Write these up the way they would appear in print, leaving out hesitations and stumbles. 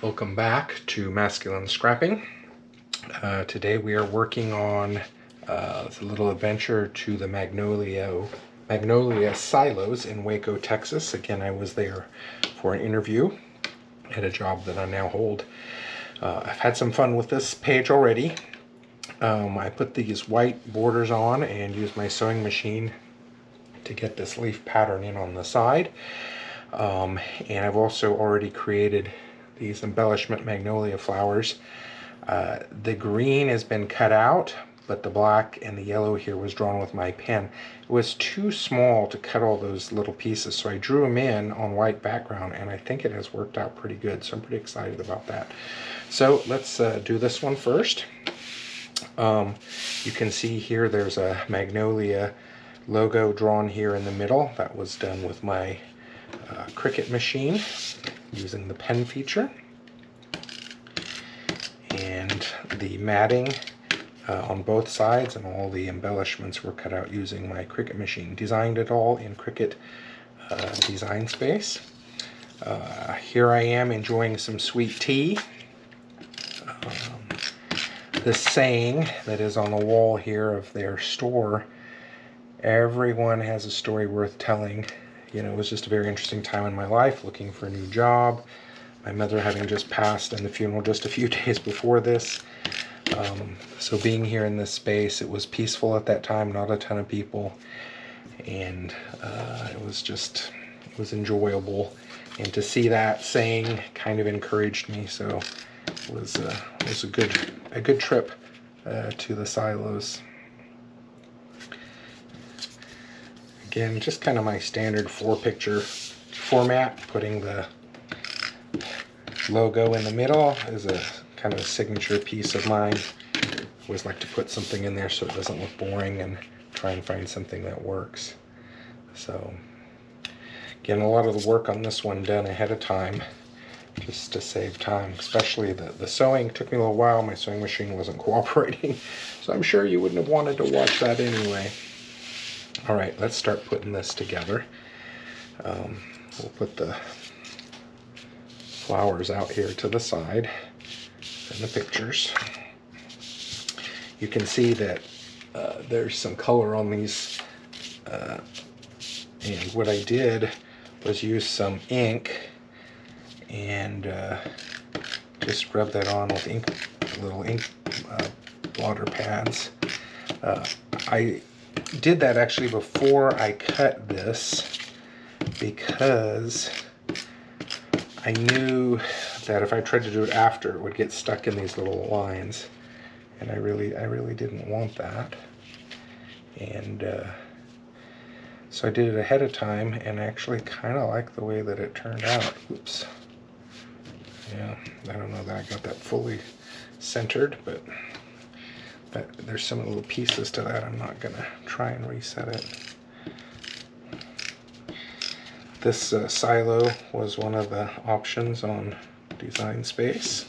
Welcome back to Masculine Scrapping. Today we are working on a little adventure to the Magnolia Silos in Waco, Texas. Again, I was there for an interview at a job that I now hold. I've had some fun with this page already. I put these white borders on and used my sewing machine to get this leaf pattern in on the side. And I've also already created these embellishment magnolia flowers. The green has been cut out, but the black and the yellow here was drawn with my pen. It was too small to cut all those little pieces, so I drew them in on white background, and I think it has worked out pretty good, so I'm pretty excited about that. So let's do this one first. You can see here there's a Magnolia logo drawn here in the middle. That was done with my Cricut machine using the pen feature. And the matting on both sides and all the embellishments were cut out using my Cricut machine. Designed it all in Cricut Design Space. Here I am enjoying some sweet tea. This saying that is on the wall here of their store, everyone has a story worth telling. You know, it was just a very interesting time in my life, looking for a new job. My mother having just passed and the funeral just a few days before this. So being here in this space, it was peaceful at that time, not a ton of people. And it was enjoyable. And to see that saying kind of encouraged me. So it was a good trip to the silos. Again, just kind of my standard 4-picture format. Putting the logo in the middle is a kind of a signature piece of mine. Always like to put something in there so it doesn't look boring and try and find something that works. So again, a lot of the work on this one done ahead of time just to save time, especially the sewing. Took me a little while. My sewing machine wasn't cooperating, so I'm sure you wouldn't have wanted to watch that anyway. All right, let's start putting this together. We'll put the flowers out here to the side in the pictures. You can see that there's some color on these, and what I did was use some ink and just rub that on with little ink blotter pads. I did that actually before I cut this because I knew that if I tried to do it after, it would get stuck in these little lines, and I really didn't want that. And so I did it ahead of time, and I actually kind of like the way that it turned out. Oops. Yeah, I don't know that I got that fully centered, but there's some little pieces to that. I'm not gonna try and reset it. This silo was one of the options on Design Space,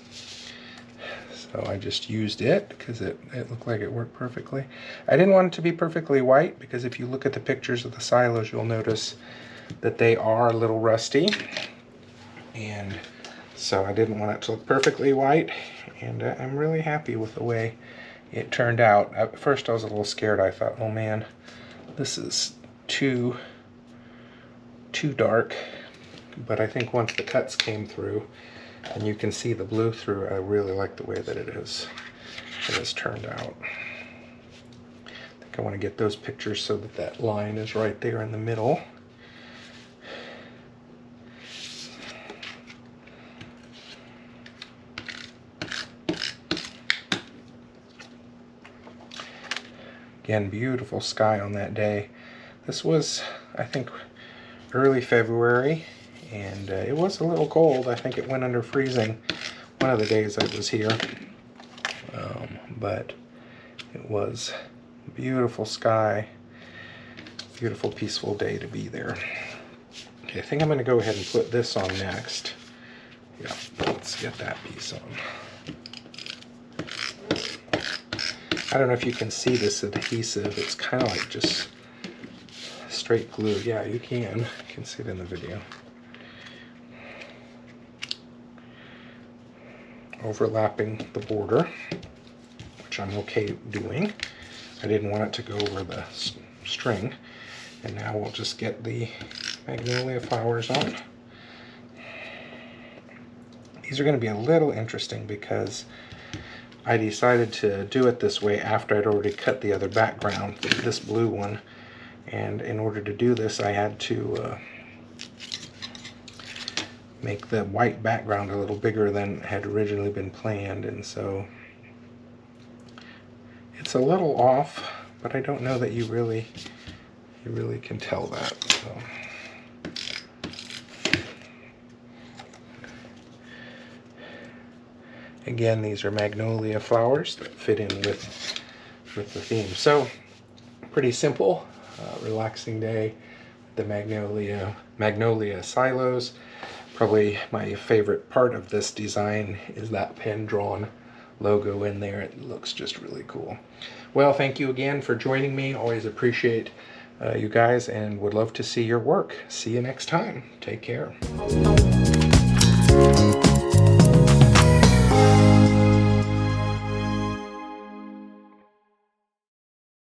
so I just used it because it looked like it worked perfectly. I didn't want it to be perfectly white because if you look at the pictures of the silos, you'll notice that they are a little rusty, and so I didn't want it to look perfectly white, and I'm really happy with the way it turned out. At first I was a little scared. I thought, oh man, this is too dark, but I think once the cuts came through and you can see the blue through, I really like the way that it has turned out. I think I want to get those pictures so that that line is right there in the middle. Again, beautiful sky on that day. This was, I think, early February, and it was a little cold. I think it went under freezing one of the days I was here, but it was beautiful sky, beautiful, peaceful day to be there. Okay, I think I'm going to go ahead and put this on next. Yeah, let's get that piece on. I don't know if you can see this adhesive. It's kind of like just straight glue. Yeah, you can. You can see it in the video. Overlapping the border, which I'm okay doing. I didn't want it to go over the string. And now we'll just get the magnolia flowers on. These are going to be a little interesting because I decided to do it this way after I'd already cut the other background, this blue one. And in order to do this, I had to make the white background a little bigger than had originally been planned. And so it's a little off, but I don't know that you really can tell that. So. Again, these are magnolia flowers that fit in with the theme. So, pretty simple, relaxing day. The Magnolia Silos. Probably my favorite part of this design is that pen-drawn logo in there. It looks just really cool. Well, thank you again for joining me. Always appreciate you guys and would love to see your work. See you next time. Take care.